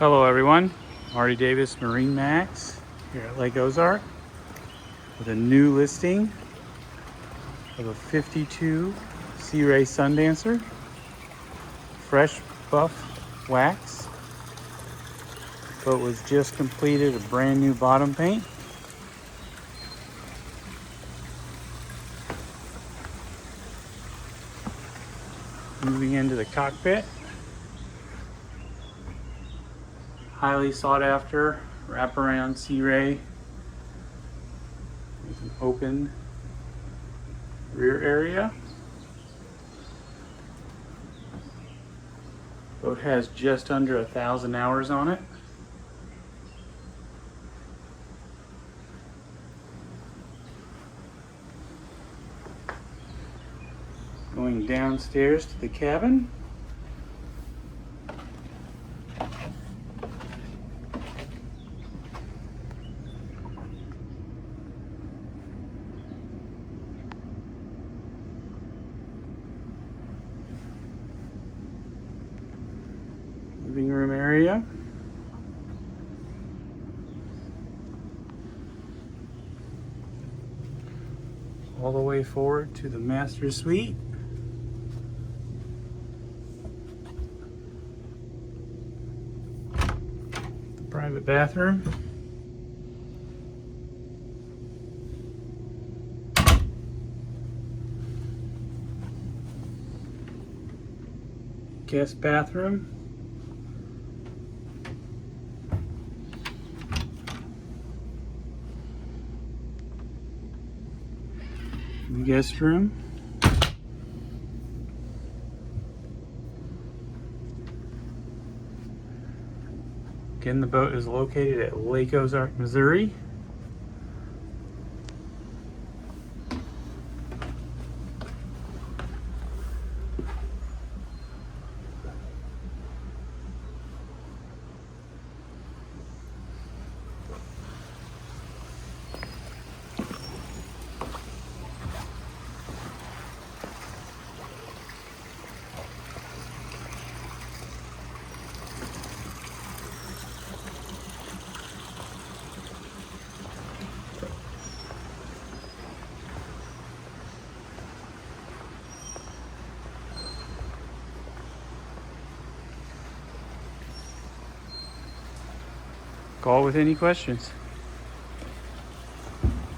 Hello everyone, Marty Davis, MarineMax here at Lake Ozark with a new listing of a 52 Sea Ray Sundancer, fresh buff wax. Boat was just completed a brand new bottom paint. Moving into the cockpit. Highly sought after wraparound Sea Ray with an open rear area. Boat has just under 1,000 hours on it. Going downstairs to the cabin. Living room area. All the way forward to the master suite. The private bathroom. Guest bathroom. The guest room. Again, the boat is located at Lake Ozark, Missouri. Call with any questions.